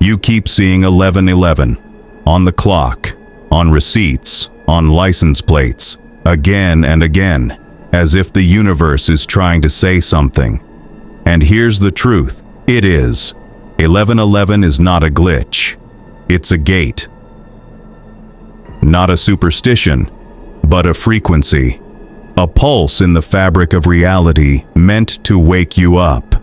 You keep seeing 1111 on the clock, on receipts, on license plates, again and again, as if the universe is trying to say something. And here's the truth. It is. 1111 is not a glitch. It's a gate. Not a superstition, but a frequency. A pulse in the fabric of reality meant to wake you up.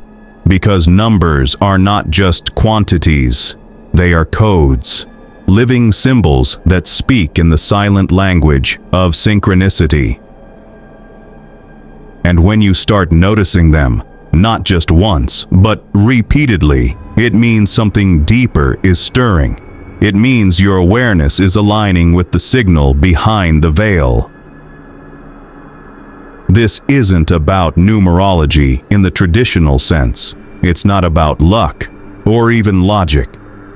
Because numbers are not just quantities, they are codes, living symbols that speak in the silent language of synchronicity. And when you start noticing them, not just once, but repeatedly, it means something deeper is stirring. It means your awareness is aligning with the signal behind the veil. This isn't about numerology in the traditional sense. It's not about luck or even logic.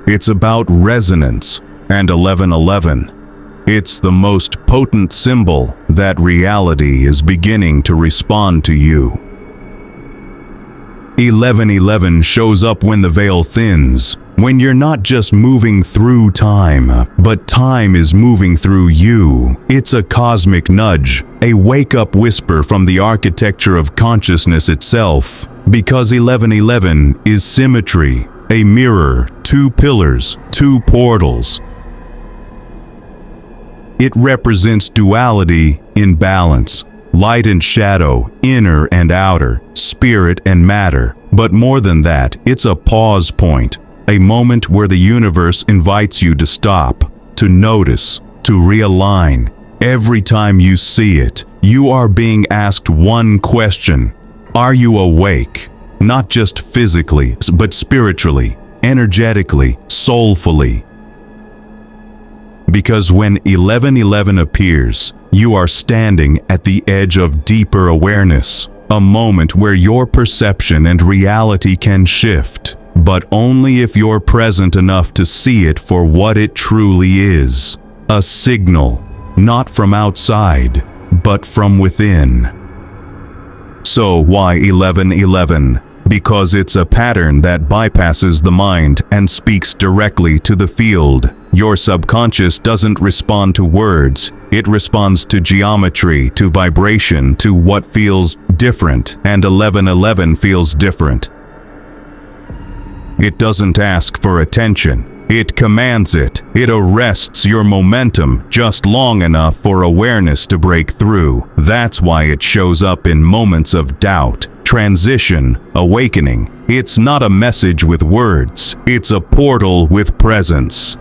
It's about resonance, and 1111. It's the most potent symbol that reality is beginning to respond to you. 1111 shows up when the veil thins, when you're not just moving through time, but time is moving through you. It's a cosmic nudge, a wake-up whisper from the architecture of consciousness itself. Because 1111 is symmetry, a mirror, two pillars, two portals. It represents duality in balance, light and shadow, inner and outer, spirit and matter. But more than that, it's a pause point, a moment where the universe invites you to stop, to notice, to realign. Every time you see it, you are being asked one question. Are you awake? Not just physically, but spiritually, energetically, soulfully. Because when 1111 appears, you are standing at the edge of deeper awareness, a moment where your perception and reality can shift, but only if you're present enough to see it for what it truly is. A signal, not from outside, but from within. So why 1111? Because it's a pattern that bypasses the mind and speaks directly to the field. Your subconscious doesn't respond to words. It responds to geometry, to vibration, to what feels different, and 1111 feels different. It doesn't ask for attention. It commands it. It arrests your momentum just long enough for awareness to break through. That's why it shows up in moments of doubt, transition, awakening. It's not a message with words. It's a portal with presence.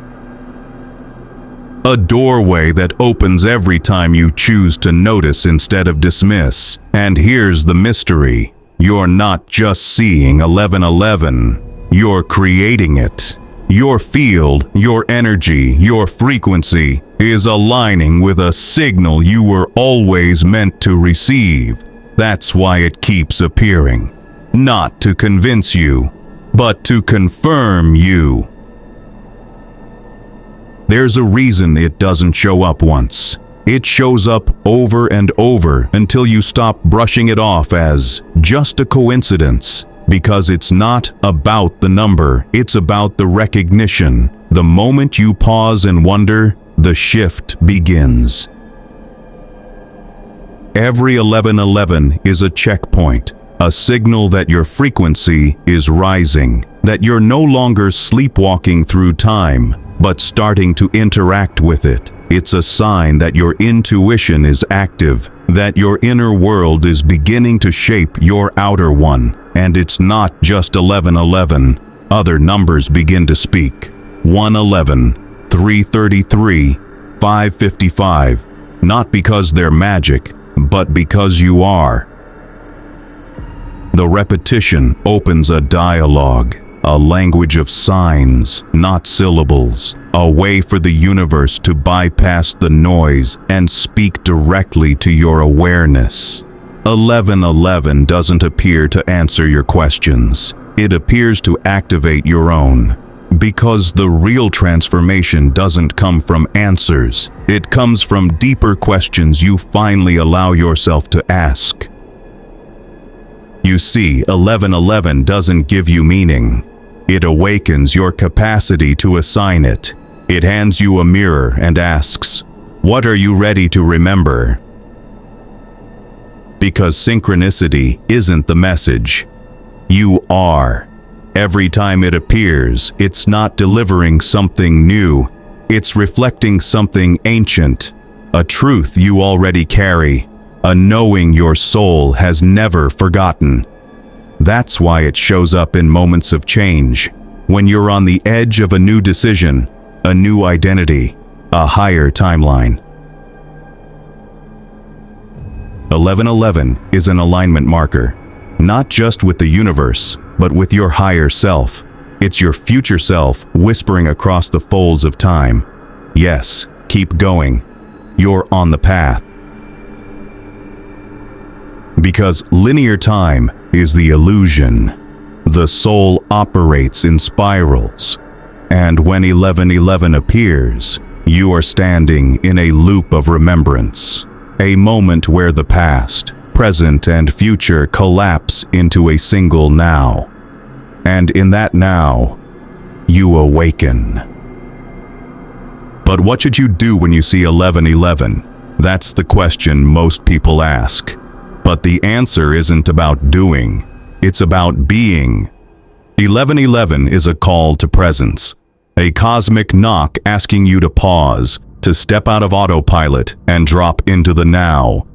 A doorway that opens every time you choose to notice instead of dismiss. And here's the mystery. You're not just seeing 1111. You're creating it. Your field, your energy, your frequency is aligning with a signal you were always meant to receive. That's why it keeps appearing. Not to convince you, but to confirm you. There's a reason it doesn't show up once. It shows up over and over until you stop brushing it off as just a coincidence. Because it's not about the number, it's about the recognition. The moment you pause and wonder, the shift begins. Every 1111 is a checkpoint, a signal that your frequency is rising, that you're no longer sleepwalking through time, but starting to interact with it. It's a sign that your intuition is active, that your inner world is beginning to shape your outer one. And it's not just 1111. Other numbers begin to speak. 111, 333, 555. Not because they're magic, but because you are. The repetition opens a dialogue, a language of signs, not syllables, a way for the universe to bypass the noise and speak directly to your awareness. 1111 doesn't appear to answer your questions. It appears to activate your own. Because the real transformation doesn't come from answers. It comes from deeper questions you finally allow yourself to ask. You see, 1111 doesn't give you meaning. It awakens your capacity to assign it. It hands you a mirror and asks, "What are you ready to remember?" Because synchronicity isn't the message. You are. Every time it appears, it's not delivering something new. It's reflecting something ancient, a truth you already carry, a knowing your soul has never forgotten. That's why it shows up in moments of change, when you're on the edge of a new decision, a new identity, a higher timeline. 1111 is an alignment marker, not just with the universe, but with your higher self. It's your future self whispering across the folds of time. Yes, keep going. You're on the path. Because linear time is the illusion. The soul operates in spirals. And when 1111 appears, you are standing in a loop of remembrance. A moment where the past, present, and future collapse into a single now. And in that now, you awaken. But what should you do when you see 1111? That's the question most people ask. But the answer isn't about doing, it's about being. 1111 is a call to presence, a cosmic knock asking you to pause, to step out of autopilot and drop into the now.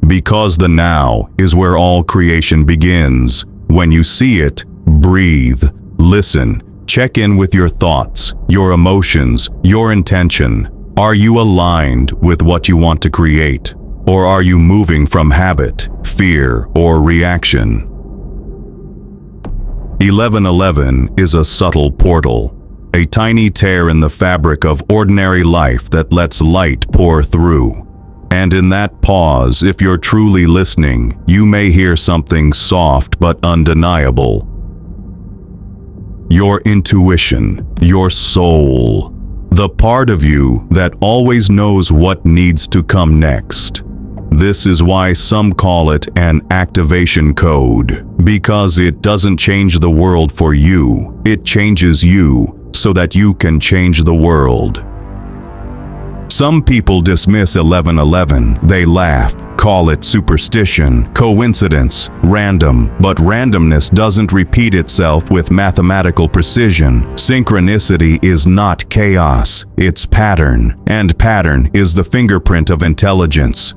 Because the now is where all creation begins. When you see it, breathe, listen, check in with your thoughts, your emotions, your intention. Are you aligned with what you want to create? Or are you moving from habit, fear, or reaction? 1111 is a subtle portal, a tiny tear in the fabric of ordinary life that lets light pour through. And in that pause, if you're truly listening, you may hear something soft but undeniable. Your intuition, your soul, the part of you that always knows what needs to come next. This is why some call it an activation code, because it doesn't change the world for you, it changes you so that you can change the world. Some people dismiss 1111, they laugh, call it superstition, coincidence, random, but randomness doesn't repeat itself with mathematical precision. Synchronicity is not chaos, it's pattern, and pattern is the fingerprint of intelligence.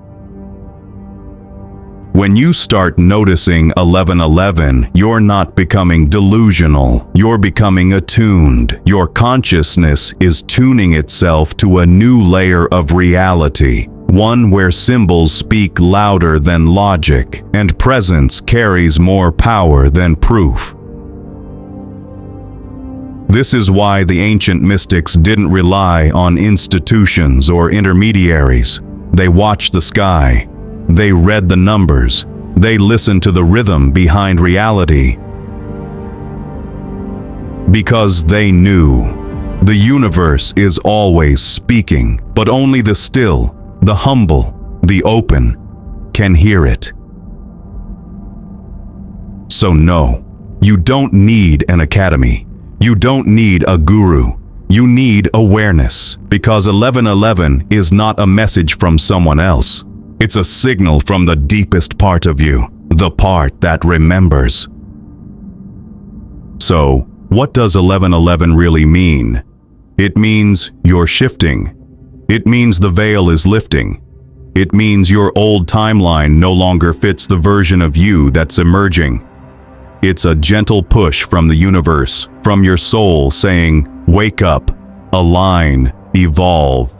When you start noticing 1111, you're not becoming delusional, you're becoming attuned. Your consciousness is tuning itself to a new layer of reality, one where symbols speak louder than logic, and presence carries more power than proof. This is why the ancient mystics didn't rely on institutions or intermediaries. They watched the sky. They read the numbers. They listened to the rhythm behind reality. Because they knew the universe is always speaking, but only the still, the humble, the open can hear it. So no, you don't need an academy. You don't need a guru. You need awareness, because 1111 is not a message from someone else. It's a signal from the deepest part of you, the part that remembers. So, what does 1111 really mean? It means you're shifting. It means the veil is lifting. It means your old timeline no longer fits the version of you that's emerging. It's a gentle push from the universe, from your soul saying, wake up, align, evolve.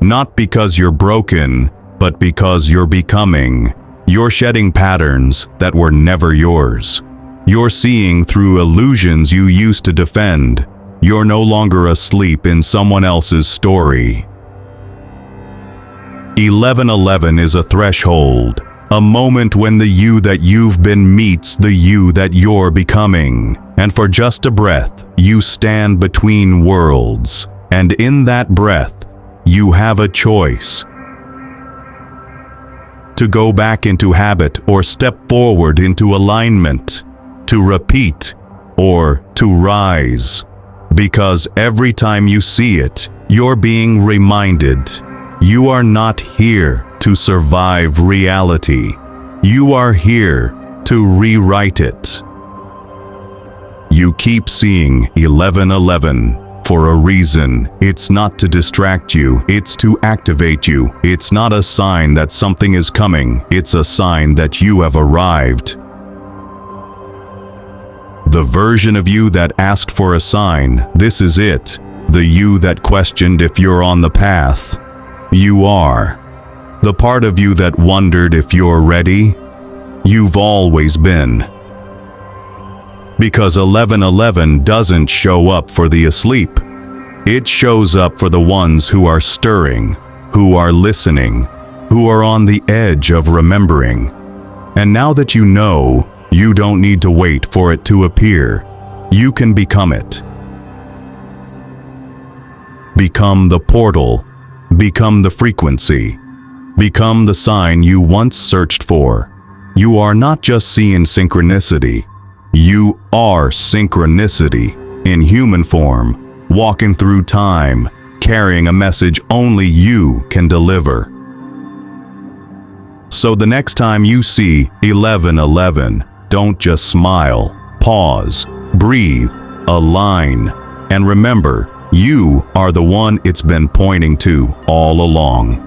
Not because you're broken, but because you're becoming. You're shedding patterns that were never yours. You're seeing through illusions you used to defend. You're no longer asleep in someone else's story. 1111 is a threshold, a moment when the you that you've been meets the you that you're becoming. And for just a breath, you stand between worlds. And in that breath, you have a choice. To to go back into habit or step forward into alignment, to repeat or to rise. Because every time you see it, you're being reminded, you are not here to survive reality. You are here to rewrite it. You keep seeing 1111 for a reason. It's not to distract you, it's to activate you. It's not a sign that something is coming, it's a sign that you have arrived. The version of you that asked for a sign, this is it. The you that questioned if you're on the path. You are. The part of you that wondered if you're ready. You've always been. Because 1111 doesn't show up for the asleep. It shows up for the ones who are stirring, who are listening, who are on the edge of remembering. And now that you know, you don't need to wait for it to appear. You can become it. Become the portal. Become the frequency. Become the sign you once searched for. You are not just seeing synchronicity. You are synchronicity in human form, walking through time, carrying a message only you can deliver. So the next time you see 1111, don't just smile, pause, breathe, align, and remember, you are the one it's been pointing to all along.